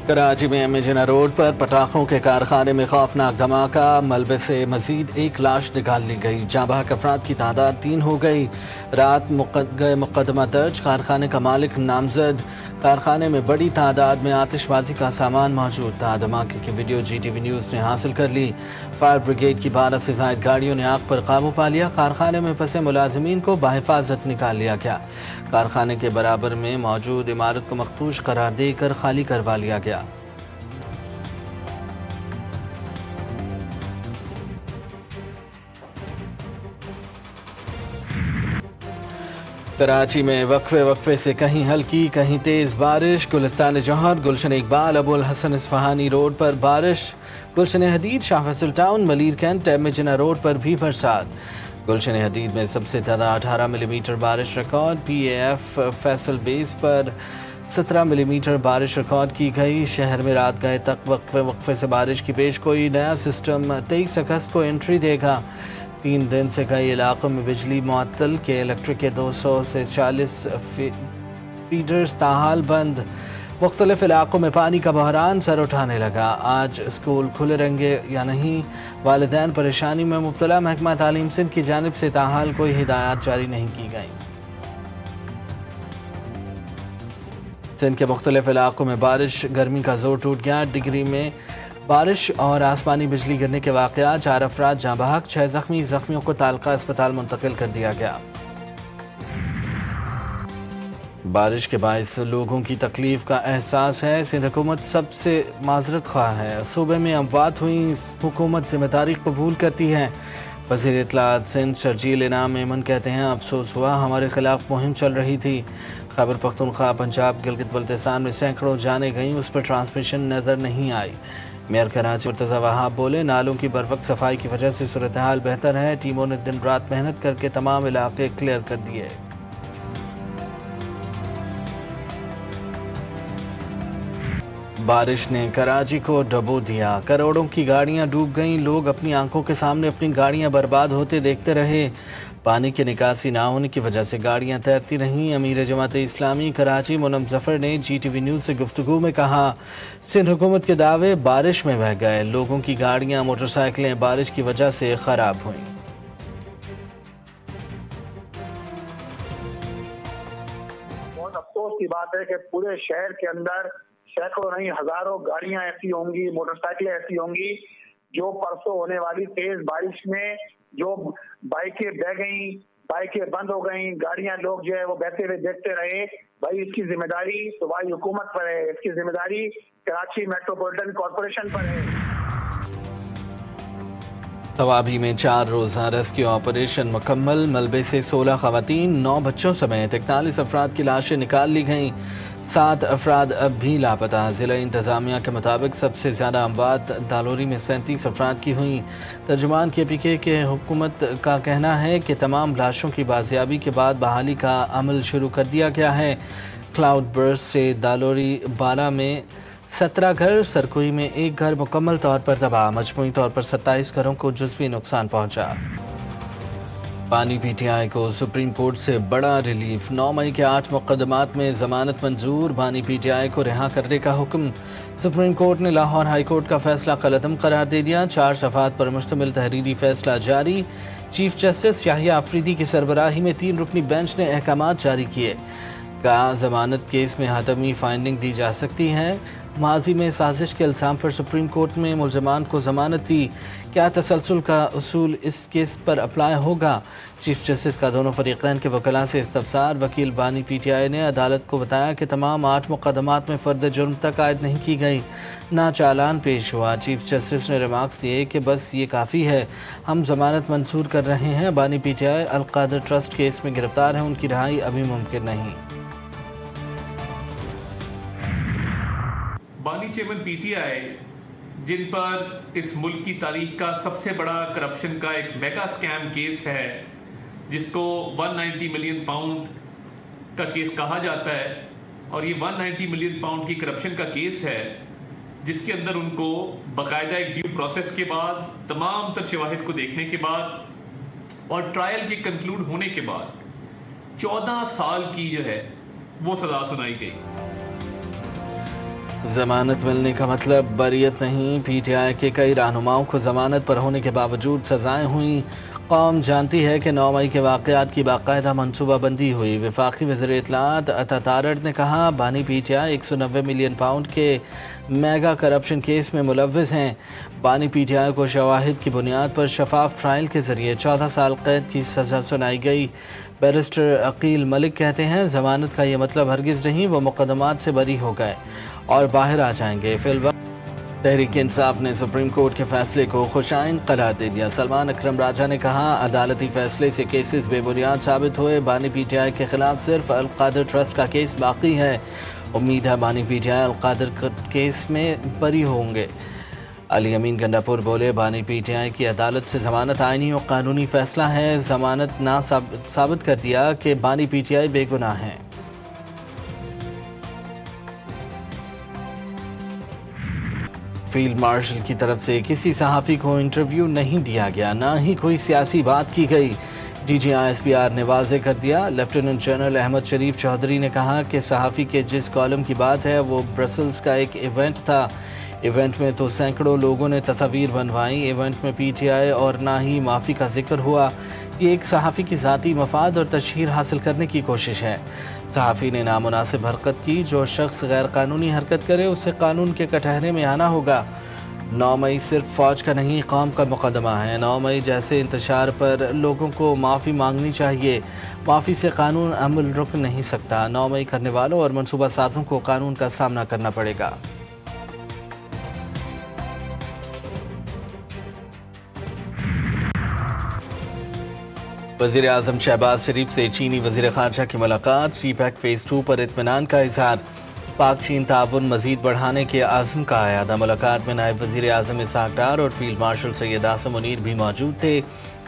کراچی میں امیجنا روڈ پر پٹاخوں کے کارخانے میں خوفناک دھماکہ، ملبے سے مزید ایک لاش نکال لی گئی، جاں بحق افراد کی تعداد 3 ہو گئی۔ رات مقدمہ درج، کارخانے کا مالک نامزد۔ کارخانے میں بڑی تعداد میں آتش بازی کا سامان موجود تھا۔ دھماکے کی video G T V news نے حاصل کر لی۔ فائر بریگیڈ کی 12 سے زائد گاڑیوں نے آگ پر قابو پا لیا۔ کارخانے میں پھنسے ملازمین کو بحفاظت نکال لیا گیا۔ کارخانے کے برابر میں موجود عمارت کو مخدوش قرار دے کر خالی کروا لیا گیا۔ کراچی میں وقفے سے کہیں ہلکی کہیں تیز بارش۔ گلستان جوہر، گلشن اقبال، ابو الحسن اصفہانی روڈ پر بارش۔ گلشن حدید، شاہ فیصل ٹاؤن، ملیر کینٹ، امیجنا روڈ پر بھی برسات۔ گلشن حدید میں سب سے زیادہ 18 ملی میٹر بارش record, P A F Faisal base پر 17 ملی میٹر بارش ریکارڈ کی گئی۔ شہر میں رات گئے تک وقفے سے بارش کی پیش گوئی۔ نیا سسٹم 23 اگست کو انٹری دے گا۔ 3 دن سے کئی علاقوں میں بجلی معطل، کے الیکٹرک کے 200 سے 40 فیڈرز تاحال بند۔ مختلف علاقوں میں پانی کا بحران سر اٹھانے لگا۔ آج اسکول کھلے رہیں گے یا نہیں، والدین پریشانی میں مبتلا۔ محکمہ تعلیم سندھ کی جانب سے تاحال کوئی ہدایات جاری نہیں کی گئیں۔ سندھ کے مختلف علاقوں میں بارش، گرمی کا زور ٹوٹ گیا۔ ڈگری میں بارش اور آسمانی بجلی گرنے کے واقعات، 4 افراد جاں بحق، 6 زخمی۔ زخمیوں کو تعلقہ اسپتال منتقل کر دیا گیا۔ بارش کے باعث لوگوں کی تکلیف کا احساس ہے۔ سندھ حکومت سب سے معذرت خواہ ہے۔ صوبے میں اموات ہوئیں، حکومت ذمہ داری قبول کرتی ہے۔ وزیر اطلاعات سندھ شرجیل انعام ایمن کہتے ہیں، افسوس ہوا ہمارے خلاف مہم چل رہی تھی۔ خیبر پختونخوا، پنجاب، گلگت بلتستان میں سینکڑوں جانیں گئیں، اس پر ٹرانسمیشن نظر نہیں آئی۔ میئر کراچی مرتضی وہاب بولے، نالوں کی بروقت صفائی کی وجہ سے صورتحال بہتر ہے۔ ٹیموں نے دن رات محنت کر کے تمام علاقے کلیئر کر دیے۔ بارش نے کراچی کو ڈبو دیا، کروڑوں کی گاڑیاں ڈوب گئیں، لوگ اپنی آنکھوں کے سامنے اپنی گاڑیاں برباد ہوتے دیکھتے رہے۔ پانی کی نکاسی نہ ہونے کی وجہ سے گاڑیاں تیرتی رہیں۔ امیر جماعت اسلامی کراچی منم ظفر نے جی ٹی وی نیوز سے گفتگو میں کہا، سندھ حکومت کے دعوے بارش میں بہہ گئے، لوگوں کی گاڑیاں، موٹر سائیکلیں بارش کی وجہ سے خراب ہوئیں۔ بہت افسوس کی بات ہے کہ پورے شہر کے اندر سینکڑوں نہیں ہزاروں گاڑیاں ایسی ہوں گی، موٹر سائیکلیں ایسی ہوں گی جو پرسوں ہونے والی تیز بارش میں جو بائکیں بہ گئیں، بائکیں بند ہو گئیں، گاڑیاں لوگ جو ہے وہ بہتے ہوئے دیکھتے رہے۔ بھائی اس کی ذمہ داری صوبائی حکومت پر ہے، اس کی ذمہ داری کراچی میٹروپولیٹن کارپوریشن پر ہے۔ توابی میں 4 روزہ ریسکیو آپریشن مکمل، ملبے سے 16 خواتین، 9 بچوں سمیت 41 افراد کی لاشیں نکال لی گئیں، 7 افراد اب بھی لاپتہ۔ ضلع انتظامیہ کے مطابق سب سے زیادہ اموات دالوری میں 37 افراد کی ہوئیں۔ ترجمان کے پی کے حکومت کا کہنا ہے کہ تمام لاشوں کی بازیابی کے بعد بحالی کا عمل شروع کر دیا گیا ہے۔ کلاؤڈ برسٹ سے دالوری 12 میں 17 گھر، سرکوئی میں 1 گھر مکمل طور پر تباہ، مجموعی طور پر 27 گھروں کو جزوی نقصان پہنچا۔ بانی پی ٹی آئی کو سپریم کورٹ سے بڑا ریلیف، 9 مئی کے 8 مقدمات میں ضمانت منظور، بانی پی ٹی آئی کو رہا کرنے کا حکم۔ سپریم کورٹ نے لاہور ہائی کورٹ کا فیصلہ کالعدم قرار دے دیا۔ 4 صفحات پر مشتمل تحریری فیصلہ جاری۔ چیف جسٹس یحییٰ آفریدی کی سربراہی میں 3 رکنی بینچ نے احکامات جاری کیے۔ کہا، ضمانت کیس میں حتمی فائنڈنگ دی جا سکتی ہے۔ ماضی میں سازش کے الزام پر سپریم کورٹ میں ملزمان کو ضمانت دی، کیا تسلسل کا اصول اس کیس پر اپلائی ہوگا؟ چیف جسٹس کا دونوں فریقین کے وکلاء سے استفسار۔ وکیل بانی پی ٹی آئی نے عدالت کو بتایا کہ تمام 8 مقدمات میں فرد جرم تک عائد نہیں کی گئی، نہ چالان پیش ہوا۔ چیف جسٹس نے ریمارکس دیے کہ بس یہ کافی ہے، ہم ضمانت منظور کر رہے ہیں۔ بانی P T I Al-Qadir trust case میں گرفتار ہیں، ان کی رہائی ابھی ممکن نہیں۔ بانی چیئرمین پی ٹی آئی جن پر اس ملک کی تاریخ کا سب سے بڑا کرپشن کا ایک میگا سکیم کیس ہے، جس کو 190 ملین پاؤنڈ کا کیس کہا جاتا ہے، اور یہ 190 ملین پاؤنڈ کی کرپشن کا کیس ہے جس کے اندر ان کو باقاعدہ ایک ڈیو پروسیس کے بعد، تمام تر شواہد کو دیکھنے کے بعد اور ٹرائل کے کنکلوڈ ہونے کے بعد 14 سال کی جو ہے وہ سزا سنائی گئی۔ ضمانت ملنے کا مطلب بریت نہیں، پی ٹی آئی کے کئی رہنماؤں کو ضمانت پر ہونے کے باوجود سزائیں ہوئیں۔ قوم جانتی ہے کہ 9 مئی کے واقعات کی باقاعدہ منصوبہ بندی ہوئی۔ وفاقی وزیر اطلاعات عطا تارڑ نے کہا بانی پی ٹی آئی 190 ملین پاؤنڈ کے میگا کرپشن کیس میں ملوث ہیں۔ بانی پی ٹی آئی کو شواہد کی بنیاد پر شفاف ٹرائل کے ذریعے 14 سال قید کی سزا سنائی گئی۔ بیرسٹر عقیل ملک کہتے ہیں ضمانت کا یہ مطلب ہرگز نہیں، وہ مقدمات سے بری ہو گئے اور باہر آ جائیں گے۔ فی الوقت تحریک انصاف نے سپریم کورٹ کے فیصلے کو خوشائند قرار دے دیا۔ سلمان اکرم راجہ نے کہا عدالتی فیصلے سے کیسز بے بنیاد ثابت ہوئے، بانی پی ٹی آئی کے خلاف صرف القادر ٹرسٹ کا کیس باقی ہے۔ امید ہے بانی P T I Qadir case میں بری ہوں گے۔ علی امین گنڈاپور بولے بانی پی ٹی آئی کی عدالت سے ضمانت آئینی اور قانونی فیصلہ ہے، ضمانت نہ ثابت کر دیا کہ بانی پی ٹی آئی بے گناہ ہیں۔ فیلڈ مارشل کی طرف سے کسی صحافی کو انٹرویو نہیں دیا گیا، نہ ہی کوئی سیاسی بات کی گئی۔ D G I S P R نے واضح کر دیا۔ لیفٹیننٹ جنرل احمد شریف چودھری نے کہا کہ صحافی کے جس کالم کی بات ہے وہ برسلز کا ایک ایونٹ تھا۔ ایونٹ میں تو سینکڑوں لوگوں نے تصاویر بنوائیں، ایونٹ میں پی ٹی آئی اور نہ ہی معافی کا ذکر ہوا۔ یہ ایک صحافی کی ذاتی مفاد اور تشہیر حاصل کرنے کی کوشش ہے۔ صحافی نے نامناسب حرکت کی، جو شخص غیر قانونی حرکت کرے اسے قانون کے کٹہرے میں آنا ہوگا۔ 9 مئی صرف فوج کا نہیں، قوم کا مقدمہ ہے۔ 9 مئی جیسے انتشار پر لوگوں کو معافی مانگنی چاہیے۔ معافی سے قانون عمل رک نہیں سکتا۔ 9 مئی کرنے والوں اور منصوبہ سازوں کو قانون کا سامنا کرنا پڑے گا۔ وزیر اعظم شہباز شریف سے چینی وزیر خارجہ کی ملاقات، سی پیک فیز 2 پر اطمینان کا اظہار، پاک چین تعاون مزید بڑھانے کے عزم کا اعادہ۔ ملاقات میں نائب وزیر اعظم اسحاق ڈار اور فیلڈ مارشل سید عاصم منیر بھی موجود تھے۔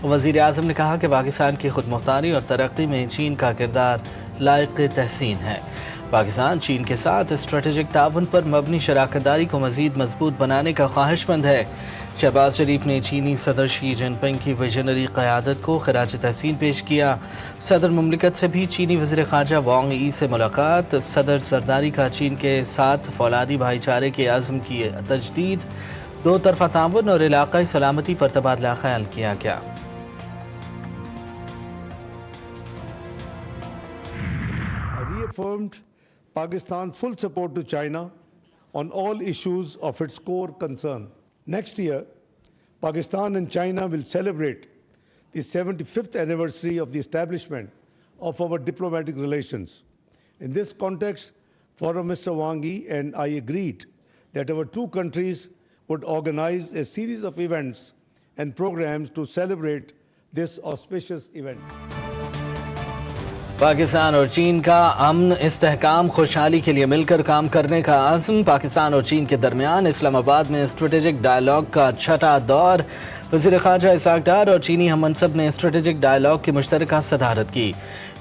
وزیر اعظم نے کہا کہ پاکستان کی خود مختاری اور ترقی میں چین کا کردار لائق تحسین ہے۔ پاکستان چین کے ساتھ اسٹریٹجک تعاون پر مبنی شراکت داری کو مزید مضبوط بنانے کا خواہش مند ہے۔ شہباز شریف نے چینی صدر شی جن پنگ کی ویژنری قیادت کو خراج تحسین پیش کیا۔ صدر مملکت سے بھی چینی وزیر خارجہ وانگ ای سے ملاقات، صدر زرداری کا چین کے ساتھ فولادی بھائی چارے کے عزم کی تجدید، دو طرفہ تعاون اور علاقائی سلامتی پر تبادلہ خیال کیا گیا۔ Reaffirmed Pakistan's full support to China on all issues of its core concern. Next year, Pakistan and China will celebrate the 75th anniversary of the establishment of our diplomatic relations. In this context, Foreign Minister Wang Yi and I agreed that our two countries would organize a series of events and programs to celebrate this auspicious event. Pakistan اور چین کا امن، استحکام، خوشحالی کے لیے مل کر کام کرنے کا عزم۔ پاکستان اور چین کے درمیان اسلام آباد میں اسٹریٹجک ڈائیلاگ کا چھٹا دور۔ وزیر خارجہ اسحاق ڈار اور چینی ہم منصب نے اسٹریٹجک ڈائیلاگ کی مشترکہ صدارت کی۔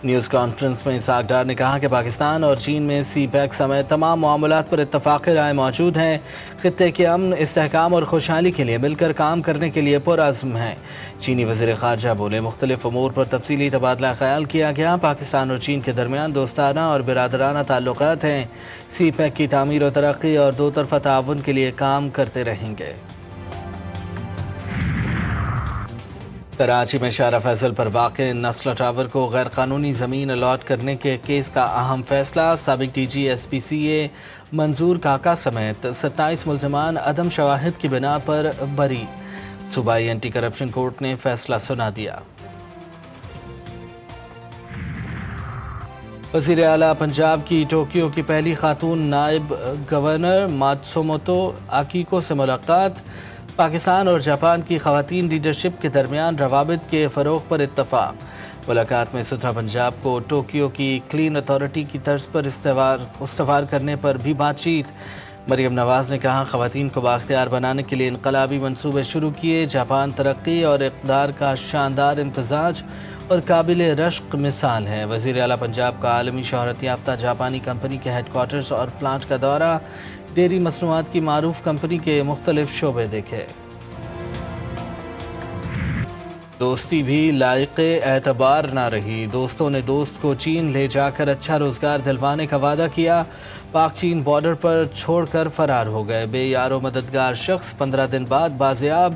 نیوز کانفرنس میں اسحاق ڈار نے کہا کہ پاکستان اور چین میں سی پیک سمیت تمام معاملات پر اتفاق رائے موجود ہیں، خطے کے امن، استحکام اور خوشحالی کے لیے مل کر کام کرنے کے لیے پرعزم ہیں۔ چینی وزیر خارجہ بولے مختلف امور پر تفصیلی تبادلہ خیال کیا گیا۔ پاکستان اور چین کے درمیان دوستانہ اور برادرانہ تعلقات ہیں، سی پیک کی تعمیر و ترقی اور دو طرفہ تعاون کے لیے کام کرتے رہیں گے۔ کراچی میں شارع فیصل پر واقع نسلا ٹاور کو غیر قانونی زمین الاٹ کرنے کے کیس کا اہم فیصلہ، سابق ڈی جی ایس پی سی اے منظور کاکا سمیت 27 ملزمان عدم شواہد کی بنا پر بری۔ صوبائی اینٹی کرپشن کورٹ نے فیصلہ سنا دیا۔ وزیر اعلیٰ پنجاب کی ٹوکیو کی پہلی خاتون نائب گورنر ماتسوموتو آکیکو سے ملاقات، پاکستان اور جاپان کی خواتین لیڈرشپ کے درمیان روابط کے فروغ پر اتفاق۔ ملاقات میں ستھرا پنجاب کو ٹوکیو کی کلین اتھارٹی کی طرز پر استوار کرنے پر بھی بات چیت۔ مریم نواز نے کہا خواتین کو بااختیار بنانے کے لیے انقلابی منصوبے شروع کیے، جاپان ترقی اور اقدار کا شاندار امتزاج اور قابل رشق مثال ہے۔ وزیر اعلیٰ پنجاب کا عالمی شہرت یافتہ جاپانی کمپنی کے ہیڈ کوارٹرز اور پلانٹ کا دورہ، ڈیری مصنوعات کی معروف کمپنی کے مختلف شعبے دیکھے۔ دوستی بھی لائق اعتبار نہ رہی، دوستوں نے دوست کو چین لے جا کر اچھا روزگار دلوانے کا وعدہ کیا، پاک چین بارڈر پر چھوڑ کر فرار ہو گئے، بے یار و مددگار شخص 15 دن بعد بازیاب،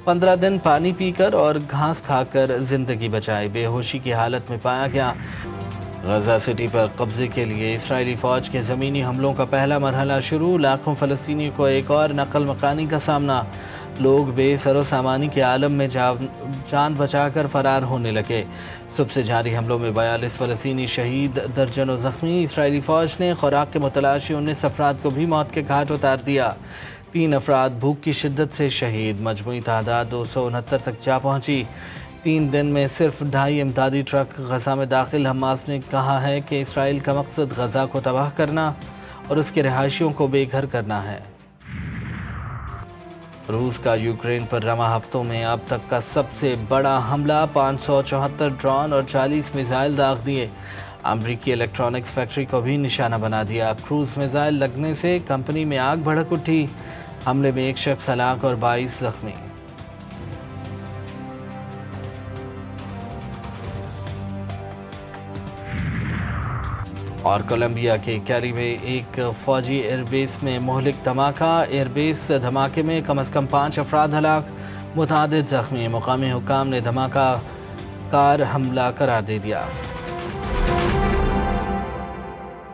15 دن پانی پی کر اور گھاس کھا کر زندگی بچائی، بے ہوشی کی حالت میں پایا گیا۔ غزہ سٹی پر قبضے کے لیے اسرائیلی فوج کے زمینی حملوں کا پہلا مرحلہ شروع، لاکھوں فلسطینیوں کو ایک اور نقل مکانی کا سامنا، لوگ بے سر و سامانی کے عالم میں جان بچا کر فرار ہونے لگے۔ صبح سے جاری حملوں میں 42 فلسطینی شہید، درجنوں زخمی، اسرائیلی فوج نے خوراک کے متلاشی 19 افراد کو بھی موت کے گھاٹ اتار دیا، 3 افراد بھوک کی شدت سے شہید، مجموعی تعداد 269 تک جا پہنچی۔ 3 دن میں صرف 2.5 امدادی ٹرک غزہ میں داخل۔ حماس نے کہا ہے کہ اسرائیل کا مقصد غزہ کو تباہ کرنا اور اس کے رہائشیوں کو بے گھر کرنا ہے۔ روس کا یوکرین پر رواں ہفتوں میں اب تک کا سب سے بڑا حملہ، 574 ڈرون اور 40 میزائل داغ دیے، امریکی الیکٹرانکس فیکٹری کو بھی نشانہ بنا دیا، کروز میزائل لگنے سے کمپنی میں آگ بھڑک اٹھی، حملے میں 1 شخص ہلاک اور 22 زخمی۔ اور کولمبیا کے کیلی میں ایک فوجی ایئر بیس میں مہلک دھماکہ، ایئر بیس دھماکے میں کم از کم 5 افراد ہلاک، متعدد زخمی، مقامی حکام نے دھماکہ کار حملہ قرار دے دیا۔